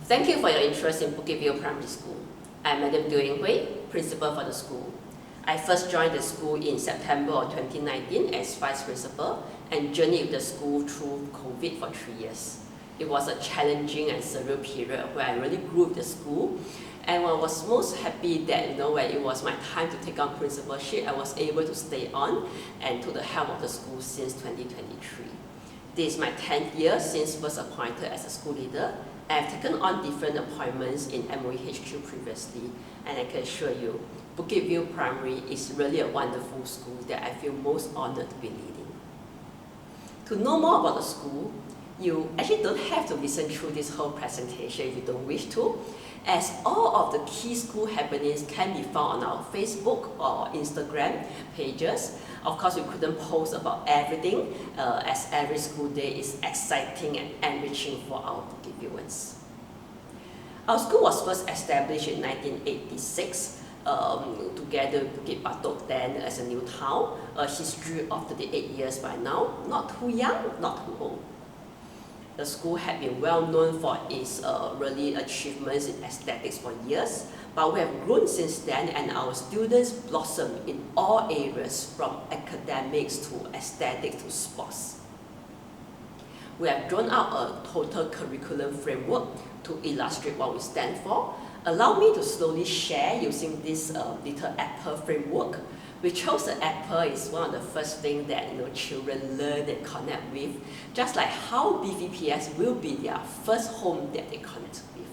Thank you for your interest in Bukit View Primary School. I'm Madam Teo Hui, Principal for the school. I first joined the school in September of 2019 as Vice Principal and journeyed with the school through COVID for 3 years. It was a challenging and surreal period where I really grew with the school, and I was most happy that when it was my time to take on principalship, I was able to stay on and took the helm of the school since 2023. This is my 10th year since first appointed as a school leader. I have taken on different appointments in MOE HQ previously, and I can assure you, Bukit View Primary is really a wonderful school that I feel most honoured to be leading. To know more about the school, you actually don't have to listen through this whole presentation if you don't wish to, as all of the key school happenings can be found on our Facebook or Instagram pages. Of course, we couldn't post about everything, as every school day is exciting and enriching for our Bukit Viewers. Our school was first established in 1986, together with Bukit Batok then as a new town, a history of 38 years by now, not too young, not too old. The school had been well known for its really achievements in aesthetics for years, but we have grown since then and our students blossomed in all areas from academics to aesthetics to sports. We have drawn out a total curriculum framework to illustrate what we stand for. Allow me to slowly share using this little apple framework. We chose the apple is one of the first things that children learn and connect with, just like how BVPS will be their first home that they connect with.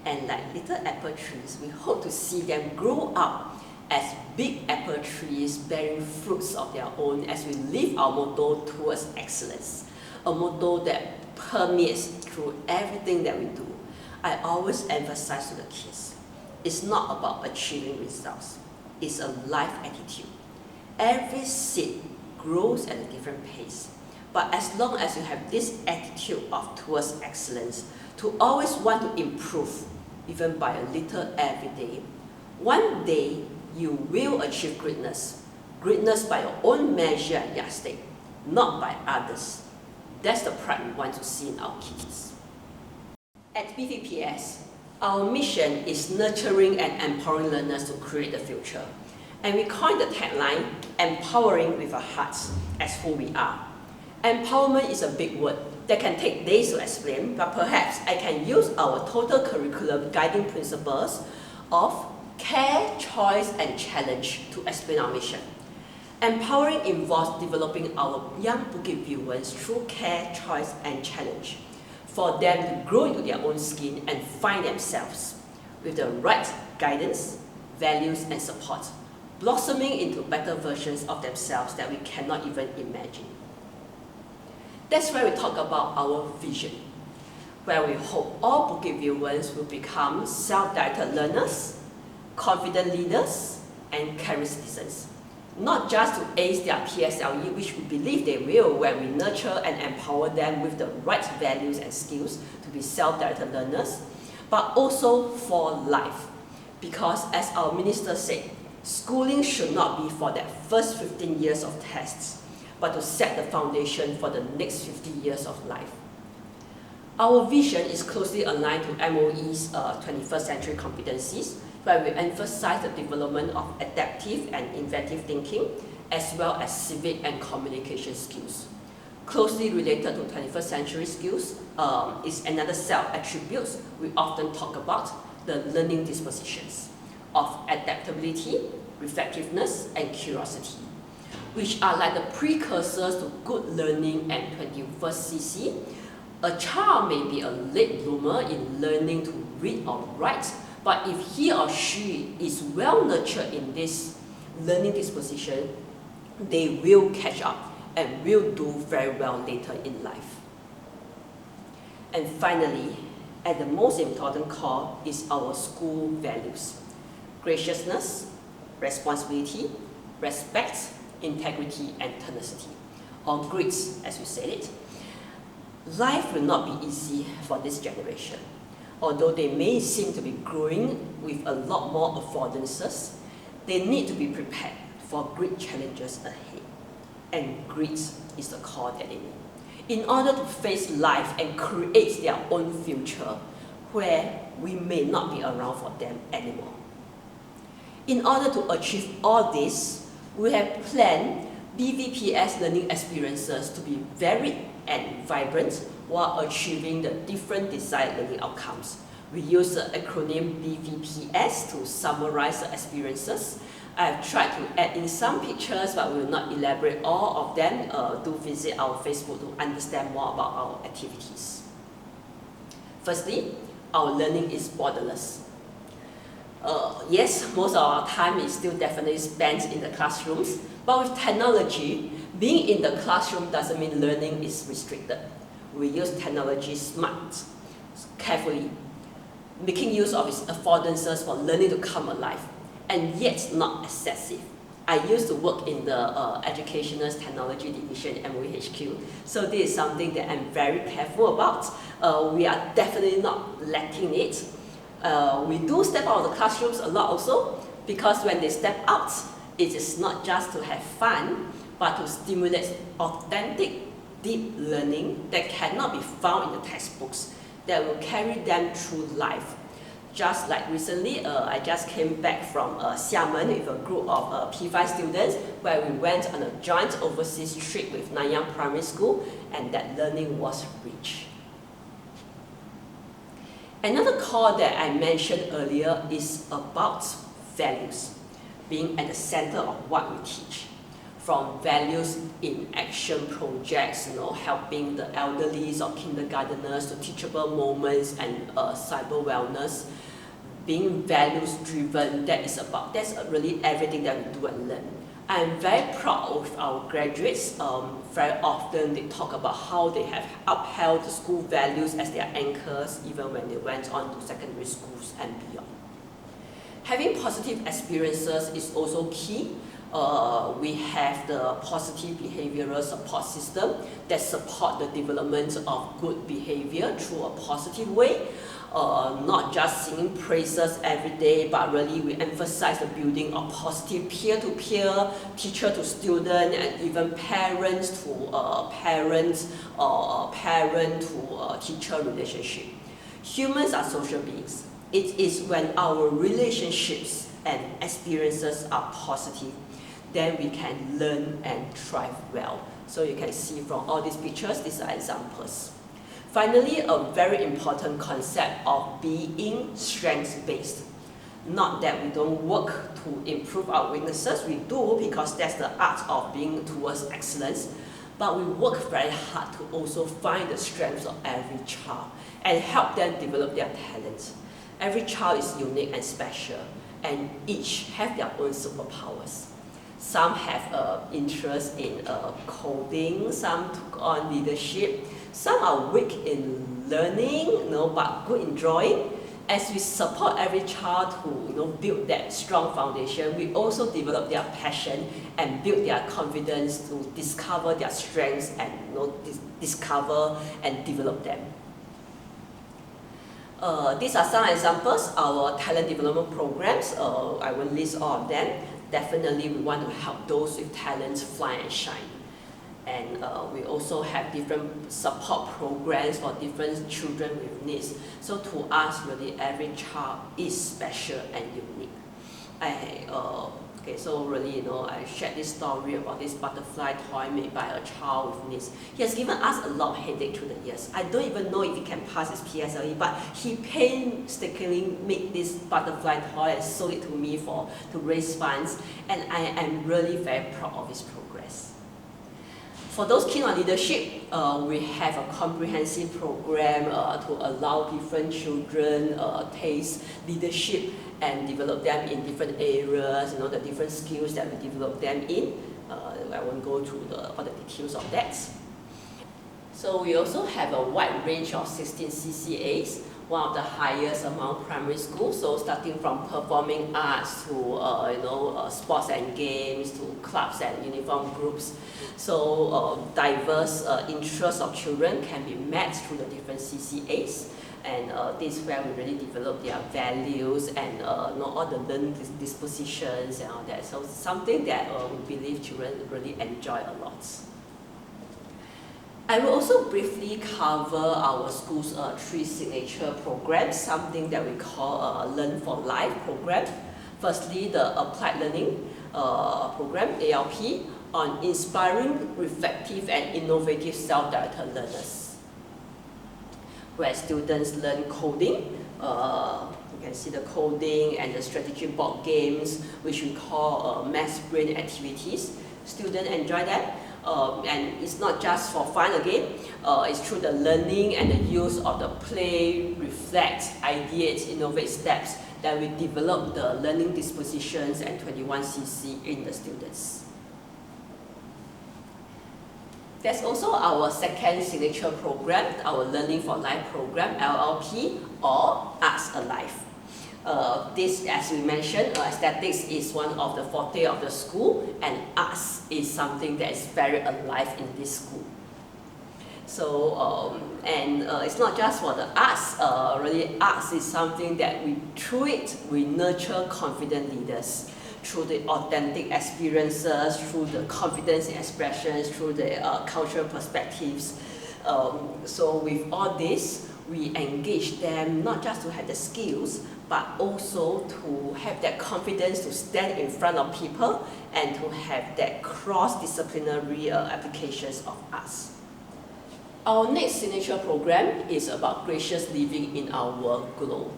And like little apple trees, we hope to see them grow up as big apple trees bearing fruits of their own as we live our motto towards excellence, a motto that permeates through everything that we do. I always emphasize to the kids, it's not about achieving results. It's a life attitude. Every seed grows at a different pace, but as long as you have this attitude towards excellence, to always want to improve, even by a little every day, one day you will achieve greatness. Greatness by your own measure and yardstick, not by others. That's the pride we want to see in our kids. At BVPS, our mission is nurturing and empowering learners to create the future. And we coined the tagline, empowering with our hearts, as who we are. Empowerment is a big word that can take days to explain, but perhaps I can use our total curriculum guiding principles of care, choice, and challenge to explain our mission. Empowering involves developing our young Bukit Viewers through care, choice, and challenge, for them to grow into their own skin and find themselves with the right guidance, values, and support, blossoming into better versions of themselves that we cannot even imagine. That's where we talk about our vision, where we hope all Bukit Viewers will become self-directed learners, confident leaders, and caring citizens. Not just to ace their PSLE, which we believe they will when we nurture and empower them with the right values and skills to be self-directed learners, but also for life. Because as our minister said, schooling should not be for that first 15 years of tests, but to set the foundation for the next 50 years of life. Our vision is closely aligned to MOE's 21st century competencies, where we emphasize the development of adaptive and inventive thinking, as well as civic and communication skills. Closely related to 21st century skills is another set of attributes we often talk about, the learning dispositions of adaptability, reflectiveness, and curiosity, which are like the precursors to good learning and 21st CC. A child may be a late bloomer in learning to read or write, but if he or she is well nurtured in this learning disposition, they will catch up and will do very well later in life. And finally, at the most important core is our school values: graciousness, responsibility, respect, integrity, and tenacity, or GRITS as we said it. Life will not be easy for this generation. Although they may seem to be growing with a lot more affordances, they need to be prepared for great challenges ahead. And grit is the core that they need. In order to face life and create their own future, where we may not be around for them anymore. In order to achieve all this, we have planned BVPS learning experiences to be varied and vibrant while achieving the different desired learning outcomes. We use the acronym BVPS to summarize the experiences. I've tried to add in some pictures, but we will not elaborate all of them. Do visit our Facebook to understand more about our activities. Firstly, our learning is borderless. Yes, most of our time is still definitely spent in the classrooms, but with technology, being in the classroom doesn't mean learning is restricted. We use technology smart, carefully, making use of its affordances for learning to come alive, and yet not excessive. I used to work in the Educational Technology Division, MOEHQ, so this is something that I'm very careful about. We are definitely not lacking it. We do step out of the classrooms a lot also, because when they step out, it is not just to have fun, but to stimulate authentic, deep learning that cannot be found in the textbooks, that will carry them through life. Just like recently, I just came back from Xiamen with a group of P5 students, where we went on a joint overseas trip with Nanyang Primary School, and that learning was rich. Another core that I mentioned earlier is about values, being at the center of what we teach. From values in action projects, helping the elderly or kindergarteners to teachable moments and cyber wellness. Being values driven, that's really everything that we do and learn. I'm very proud of our graduates. Very often they talk about how they have upheld the school values as their anchors even when they went on to secondary schools and beyond. Having positive experiences is also key. We have the positive behavioral support system that support the development of good behavior through a positive way. Not just singing praises every day, but really we emphasize the building of positive peer-to-peer, teacher to student, and even parents to parents or parent to teacher relationship. Humans are social beings. It is when our relationships and experiences are positive, then we can learn and thrive well. So you can see from all these pictures, these are examples. Finally, a very important concept of being strengths-based. Not that we don't work to improve our weaknesses, we do, because that's the art of being towards excellence, but we work very hard to also find the strengths of every child and help them develop their talents. Every child is unique and special, and each have their own superpowers. Some have interest in coding, some took on leadership, some are weak in learning, but good in drawing. As we support every child to build that strong foundation, we also develop their passion and build their confidence to discover their strengths and discover and develop them. These are some examples, our talent development programs. I will list all of them. Definitely we want to help those with talents fly and shine. And we also have different support programs for different children with needs. So to us, really every child is special and unique. So really, I shared this story about this butterfly toy made by a child with needs. He has given us a lot of headache through the years. I don't even know if he can pass his PSLE, but he painstakingly made this butterfly toy and sold it to me to raise funds, and I am really very proud of his progress. For those keen on leadership, we have a comprehensive program to allow different children taste leadership and develop them in different areas, the different skills that we develop them in. I won't go through all the details of that. So we also have a wide range of 16 CCAs, one of the highest among primary schools, so starting from performing arts to sports and games, to clubs and uniform groups. So diverse interests of children can be met through the different CCAs, and this is where we really develop their values and all the learning dispositions and all that. So something that we believe children really enjoy a lot. I will also briefly cover our school's 3 signature programs, something that we call Learn for Life program. Firstly, the Applied Learning program, ALP, on inspiring, reflective and innovative self-directed learners, where students learn coding. You can see the coding and the strategy board games, which we call math brain activities. Students enjoy that. And it's not just for fun again, it's through the learning and the use of the play, reflect, ideate, innovate steps that we develop the learning dispositions and 21cc in the students. There's also our second signature program, our Learning for Life program, LLP, or Arts Alive. This, as we mentioned, aesthetics is one of the forte of the school, and arts is something that is very alive in this school. So, it's not just for the arts, really arts is something that through it, we nurture confident leaders, through the authentic experiences, through the confidence in expressions, through the cultural perspectives. So with all this, we engage them not just to have the skills, but also to have that confidence to stand in front of people and to have that cross-disciplinary applications of arts. Our next signature program is about gracious living in our globe.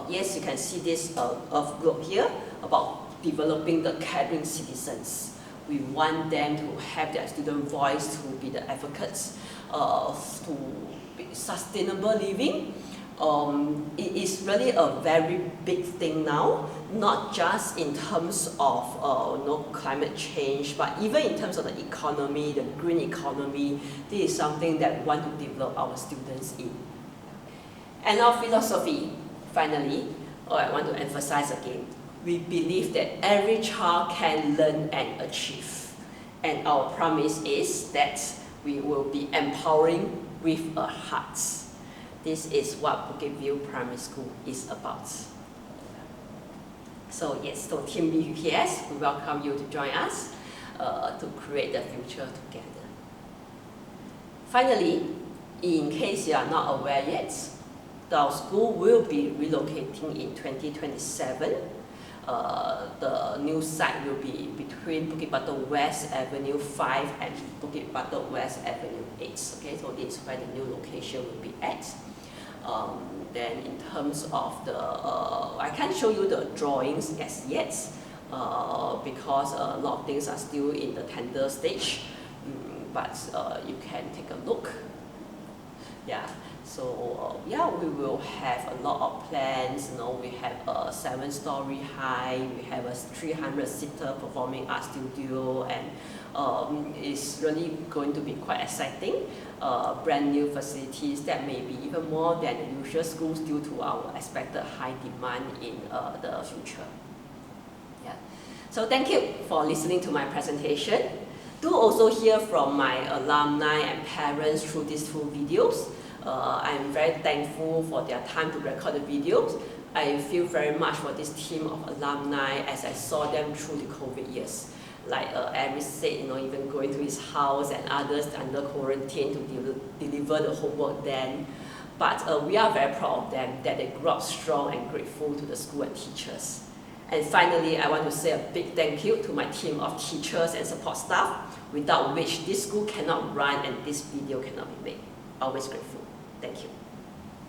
Yes, you can see this Earth globe here, about developing the caring citizens. We want them to have their student voice, to be the advocates, to be sustainable living. It is really a very big thing now, not just in terms of climate change, but even in terms of the economy, the green economy. This is something that we want to develop our students in. And our philosophy, finally, I want to emphasize again, we believe that every child can learn and achieve. And our promise is that we will be empowering with a heart. This is what Bukit View Primary School is about. So yes, so Team BVPS, we welcome you to join us to create the future together. Finally, in case you are not aware yet, our school will be relocating in 2027. The new site will be between Bukit Batok West Avenue 5 and Bukit Batok West Avenue 8. Okay, so this is where the new location will be at. Then in terms of the, I can't show you the drawings as yet because a lot of things are still in the tender stage, but you can take a look. Yeah, so yeah, we will have a lot of plans. You know, we have a 7-story high, we have a 300-seater performing art studio, and it's really going to be quite exciting. Brand new facilities that may be even more than the usual schools due to our expected high demand in the future. Yeah. So thank you for listening to my presentation. Do also hear from my alumni and parents through these 2 videos. I'm very thankful for their time to record the videos. I feel very much for this team of alumni as I saw them through the COVID years. Like Eric said, you know, even going to his house and others under quarantine to deliver the homework then. But we are very proud of them that they grew up strong and grateful to the school and teachers. And finally, I want to say a big thank you to my team of teachers and support staff, without which this school cannot run and this video cannot be made. Always grateful. Thank you.